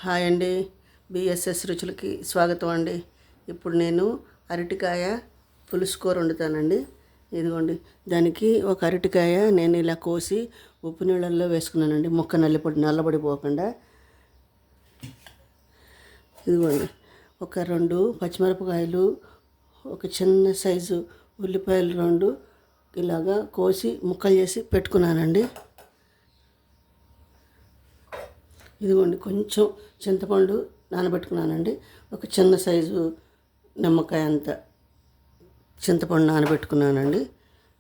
Hi అండి. BSS రుచులకి స్వాగతం అండి. ఇప్పుడు నేను అరటికాయ పులుసు కూర వండుతానండి. ఇదిగోండి, దానికి ఒక అరటికాయ నేను ఇలా కోసి ఉప్పు నీళ్ళల్లో వేసుకున్నానండి, ముక్క నల్లబడిపోకుండా. ఇదిగోండి, ఒక 2 పచ్చిమిరపకాయలు, ఒక చిన్న సైజు ఉల్లిపాయలు 2 ఇలాగా కోసి ముక్కలు చేసి పెట్టుకున్నానండి. ఇదిగోండి, కొంచెం చింతపండు నానబెట్టుకున్నానండి. ఒక చిన్న సైజు నిమ్మకాయ అంత చింతపండు నానబెట్టుకున్నానండి.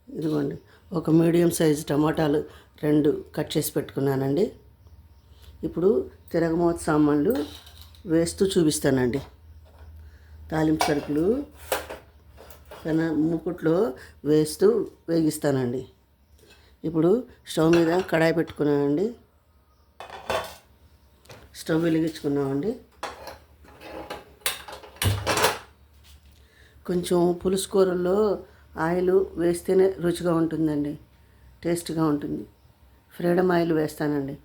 ఇదిగోండి, ఒక మీడియం సైజు టమాటాలు 2 కట్ చేసి పెట్టుకున్నానండి. ఇప్పుడు తిరగమోత సామాన్లు వేస్తూ చూపిస్తానండి. తాలింపు సరుకులు మూకుట్లో వేస్తూ వేగిస్తానండి. ఇప్పుడు స్టవ్ మీద కడాయి పెట్టుకున్నానండి. స్టవ్ వెలిగించుకున్నామండి. కొంచెం పులుసు కూరల్లో ఆయిల్ వేస్తేనే రుచిగా ఉంటుందండి, టేస్ట్గా ఉంటుంది. ఫ్రీడమ్ ఆయిల్ వేస్తానండి.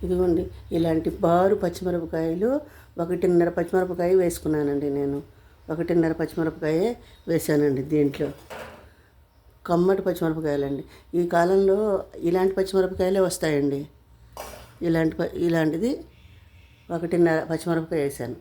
ఇదిగోండి, ఇలాంటి బారు పచ్చిమిరపకాయలు 1.5 పచ్చిమిరపకాయ వేసుకున్నానండి. నేను 1.5 పచ్చిమిరపకాయ వేసానండి. దీంట్లో కమ్మటి పచ్చిమిరపకాయలండి. ఈ కాలంలో ఇలాంటి పచ్చిమిరపకాయలే వస్తాయండి. ఇలాంటిది 1.5 పచ్చిమిరపకాయ వేసాను.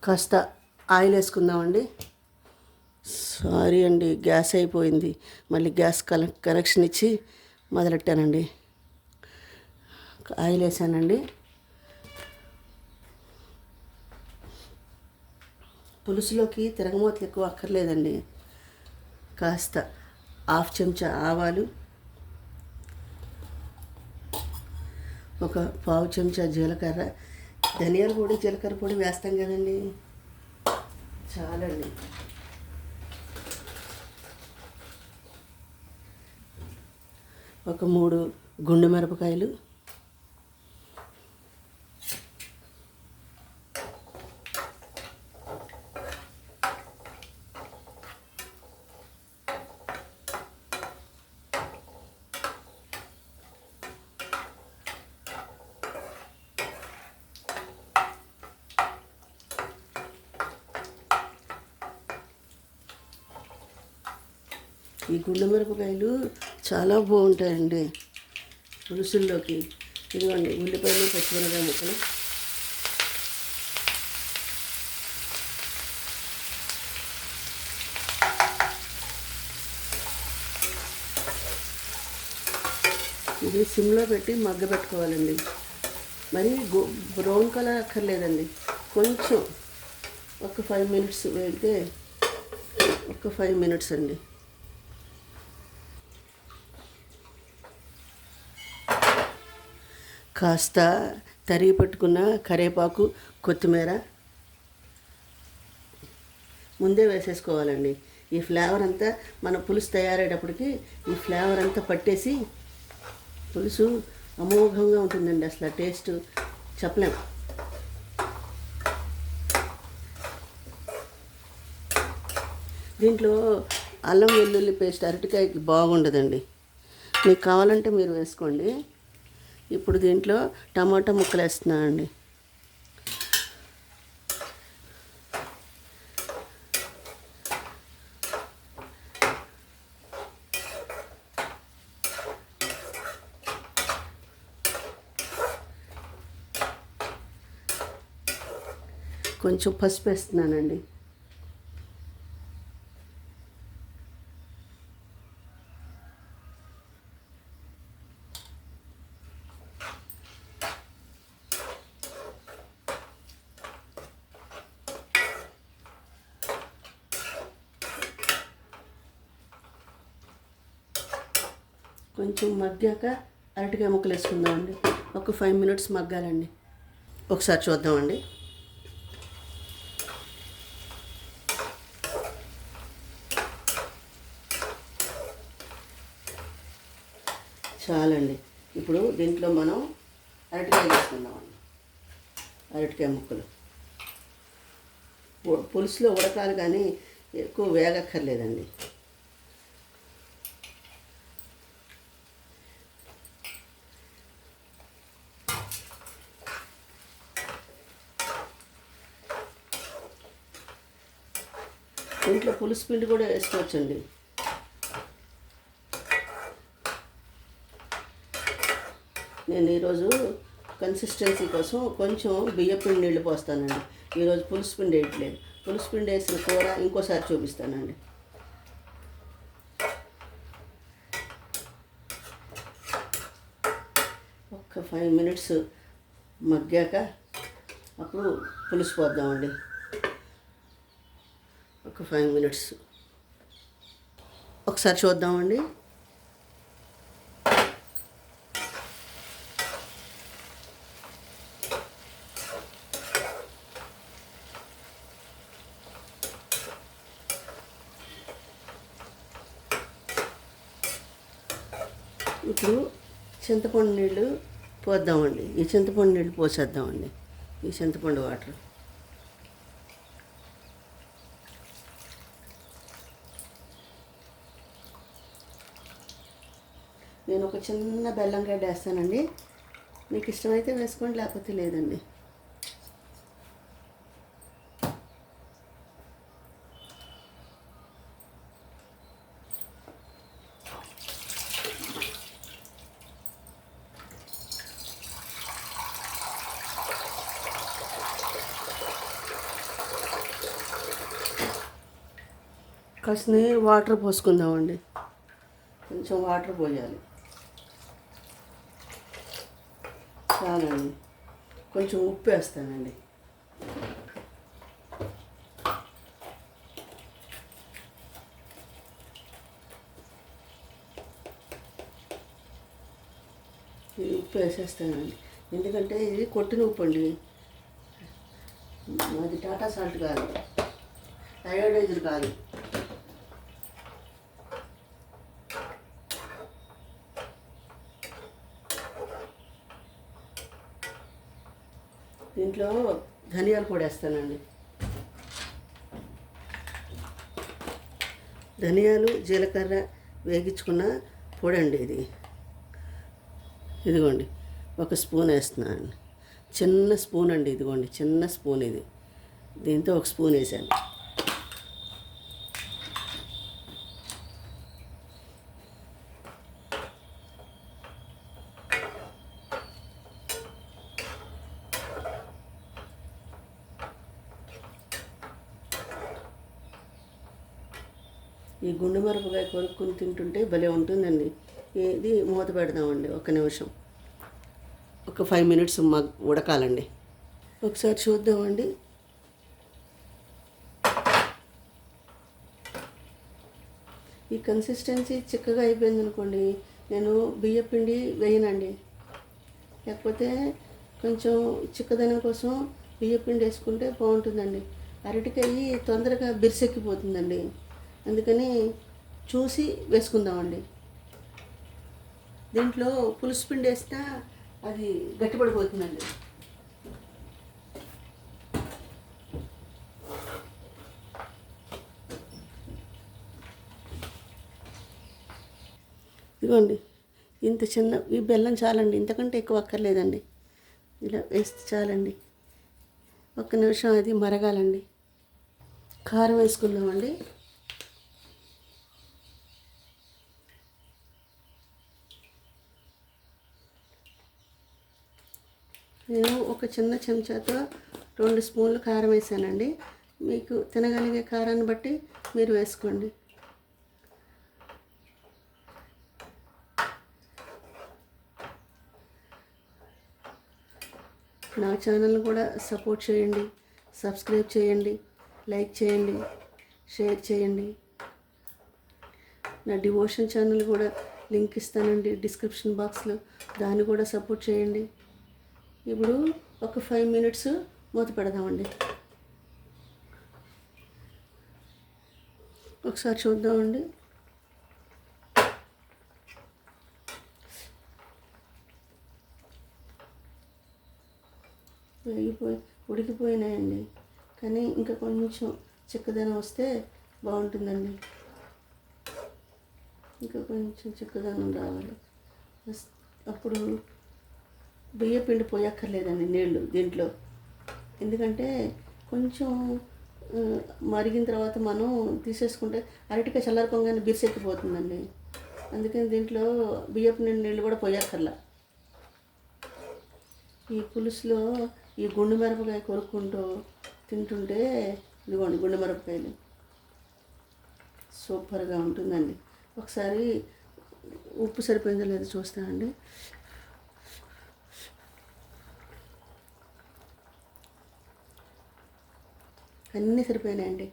కాస్త ఆయిల్ వేసుకుందామండి. సారీ అండి, గ్యాస్ అయిపోయింది. మళ్ళీ గ్యాస్ కనెక్షన్ ఇచ్చి మొదలెట్టానండి. ఆయిల్ వేసానండి. పులుసులోకి తిరగమూతలు ఎక్కువ అక్కర్లేదండి. కాస్త 1/2 చెంచా ఆవాలు, ఒక 1/4 చెంచా జీలకర్ర, ధనియాల పొడి జీలకర్ర పొడి వేస్తాం కదండి, చాలండి. ఒక 3 గుండు మిరపకాయలు, ఈ గుండు మిరపకాయలు చాలా బాగుంటాయండి పులుసుల్లోకి. ఇదిగోండి, ఉల్లిపాయలు, పచ్చిమిరపకాయ ముక్కలు, ఇది సిమ్లో పెట్టి మగ్గబెట్టుకోవాలండి. మరి బ్రౌన్ కలర్ అక్కర్లేదండి. కొంచెం ఒక 5 మినిట్స్ వేగితే, ఒక 5 మినిట్స్ అండి. కాస్త తరిగి పెట్టుకున్న కరివేపాకు, కొత్తిమీర ముందే వేసేసుకోవాలండి. ఈ ఫ్లేవర్ అంతా మన పులుసు తయారయ్యేటప్పటికి ఈ ఫ్లేవర్ అంతా పట్టేసి పులుసు అమోఘంగా ఉంటుందండి. అసలు టేస్ట్ చెప్పలేం. దీంట్లో అల్లం వెల్లుల్లి పేస్ట్ అరటికాయకి బాగుండదండి. మీకు కావాలంటే మీరు వేసుకోండి. ఇప్పుడు దీంట్లో టమాటా ముక్కలు వేస్తున్నానండి. కొంచెం పసుపు వేస్తున్నానండి. కొంచెం మగ్గాక అరటికాయ ముక్కలు వేసుకుందామండి. ఒక 5 మినిట్స్ మగ్గాలండి. ఒకసారి చూద్దామండి. చాలండి. ఇప్పుడు దీంట్లో మనం అరటికాయ వేసుకుందామండి. అరటికాయ ముక్కలు పులుసులో ఉడకాలి, కానీ ఎక్కువ వేగక్కర్లేదండి. దీంట్లో పులుసు పిండి కూడా వేసుకోవచ్చండి. నేను ఈరోజు కన్సిస్టెన్సీ కోసం కొంచెం బియ్యపిండి నీళ్ళు పోస్తానండి. ఈరోజు పులుసు పిండి వేయట్లేదు. పులుసు పిండి వేసిన కూర ఇంకోసారి చూపిస్తానండి. ఒక్క 5 మినిట్స్ మగ్గాక అప్పుడు పులుసు పోద్దామండి. ఒక 5 మినిట్స్ ఒకసారి చూద్దామండి. ఇప్పుడు చింతపండు నీళ్ళు పోద్దామండి. ఈ చింతపండు నీళ్ళు పోసేద్దామండి. ఈ చింతపండు వాటర్ నేను ఒక చిన్న బెల్లం గడ్డ వేస్తానండి. మీకు ఇష్టమైతే వేసుకోండి, లేకపోతే లేదండి. కాసిన వాటర్ పోసుకుందామండి. కొంచెం వాటర్ పోయాలి. చాలండి. కొంచెం ఉప్పు వేస్తానండి. ఇది ఉప్పు వేసేస్తానండి. ఎందుకంటే ఇది కొట్టిన ఉప్పు అండి. అది టాటా సాల్ట్ కాదు, అయోడైజ్డ్ కాదు. దీంట్లో ధనియాలు పొడి వేస్తానండి. ధనియాలు జీలకర్ర వేగించుకున్న పొడి అండి ఇది. ఇదిగోండి ఒక స్పూన్ వేస్తున్నానండి. చిన్న స్పూన్ అండి. ఇదిగోండి చిన్న స్పూన్ ఇది. దీంతో ఒక స్పూన్ వేసాను. ఈ గుండు మిరపకాయ కొనుక్కుని తింటుంటే భలే ఉంటుందండి. ఇది మూత పెడదామండి. ఒక నిమిషం, ఒక 5 మినిట్స్ ఉడకాలండి. ఒకసారి చూద్దామండి. ఈ కన్సిస్టెన్సీ చిక్కగా అయిపోయింది అనుకోండి, నేను బియ్యపిండి వేయనండి. లేకపోతే కొంచెం చిక్కదనం కోసం బియ్యపిండి వేసుకుంటే బాగుంటుందండి. అరటికాయ తొందరగా బిరిసెక్కిపోతుందండి. అందుకని చూసి వేసుకుందామండి. దీంట్లో పులుసు పిండి వేసినా అది గట్టిపడిపోతుందండి. ఇదిగోండి ఇంత చిన్న ఈ బెల్లం చాలండి. ఇంతకంటే ఎక్కువ అక్కర్లేదండి. ఇలా వేస్తే చాలండి. ఒక్క నిమిషం అది మరగాలండి. కారం వేసుకుందామండి. నేను ఒక చిన్న చెంచాతో 2 స్పూన్లు కారం వేసానండి. మీకు తినగలిగే కారాన్ని బట్టి మీరు వేసుకోండి. నా ఛానల్ కూడా సపోర్ట్ చేయండి, సబ్స్క్రైబ్ చేయండి, లైక్ చేయండి, షేర్ చేయండి. నా డివోషన్ ఛానల్ కూడా లింక్ ఇస్తానండి డిస్క్రిప్షన్ బాక్స్లో, దాన్ని కూడా సపోర్ట్ చేయండి. ఇప్పుడు ఒక 5 మినిట్స్ మూత పెడదామండి. ఒకసారి చూద్దామండి. ఉడికిపోయినాయండి, కానీ ఇంకా కొంచెం చిక్కదనం వస్తే బాగుంటుందండి. ఇంకా కొంచెం చిక్కదనం రావాలి. అప్పుడు బియ్య పిండి పోయక్కర్లేదండి నీళ్ళు దీంట్లో, ఎందుకంటే కొంచెం మరిగిన తర్వాత మనం తీసేసుకుంటే అరటికాయ చల్లారిపోగానే బిర్సెక్కిపోతుందండి. అందుకని దీంట్లో బియ్యపు నీళ్ళు కూడా పోయక్కర్లా. ఈ పులుసులో ఈ గుండు మిరపకాయ కొరుక్కుంటూ తింటుంటే, ఇదిగోండి గుండు మిరపకాయలు, సూపర్గా ఉంటుందండి. ఒకసారి ఉప్పు సరిపోయిందో లేదో చూస్తానండి. అన్నీ సరిపోయినాయండి.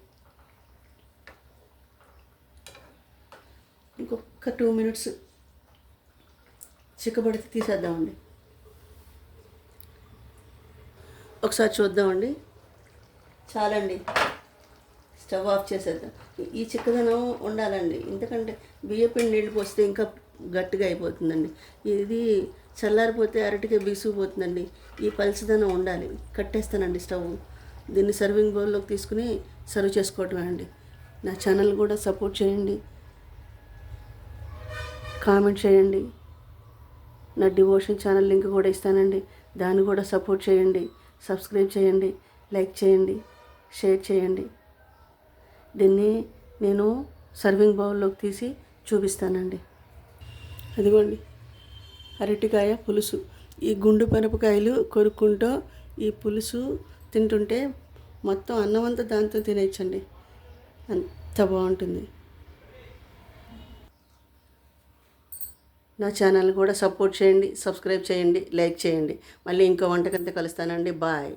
ఇంకొక 2 మినిట్స్ చిక్కబడితే తీసేద్దామండి. ఒకసారి చూద్దామండి. చాలండి, స్టవ్ ఆఫ్ చేసేద్దాం. ఈ చిక్కదనం ఉండాలండి, ఎందుకంటే బియ్యపిండి నీళ్ళు పోస్తే ఇంకా గట్టిగా అయిపోతుందండి. ఇది చల్లారిపోతే అరటికాయ బిగుసుకుపోతుందండి. ఈ పలుచదనం ఉండాలి. కట్టేస్తానండి స్టవ్. దీన్ని సర్వింగ్ బౌల్లోకి తీసుకుని సర్వ్ చేసుకోవటమే అండి. నా ఛానల్ కూడా సపోర్ట్ చేయండి, కామెంట్ చేయండి. నా డివోషన్ ఛానల్ లింక్ కూడా ఇస్తానండి, దాన్ని కూడా సపోర్ట్ చేయండి. సబ్స్క్రైబ్ చేయండి, లైక్ చేయండి, షేర్ చేయండి. దీన్ని నేను సర్వింగ్ బౌల్లోకి తీసి చూపిస్తానండి. అదిగోండి అరటికాయ పులుసు. ఈ గుండు మిరపకాయలు కొరుక్కుంటూ ఈ పులుసు తింటుంటే మొత్తం అన్నం అంతా దాంతో తినేయచ్చండి, అంత బాగుంటుంది. నా ఛానల్ కూడా సపోర్ట్ చేయండి, సబ్స్క్రైబ్ చేయండి, లైక్ చేయండి. మళ్ళీ ఇంకో వంటకంతో కలుస్తానండి. బాయ్.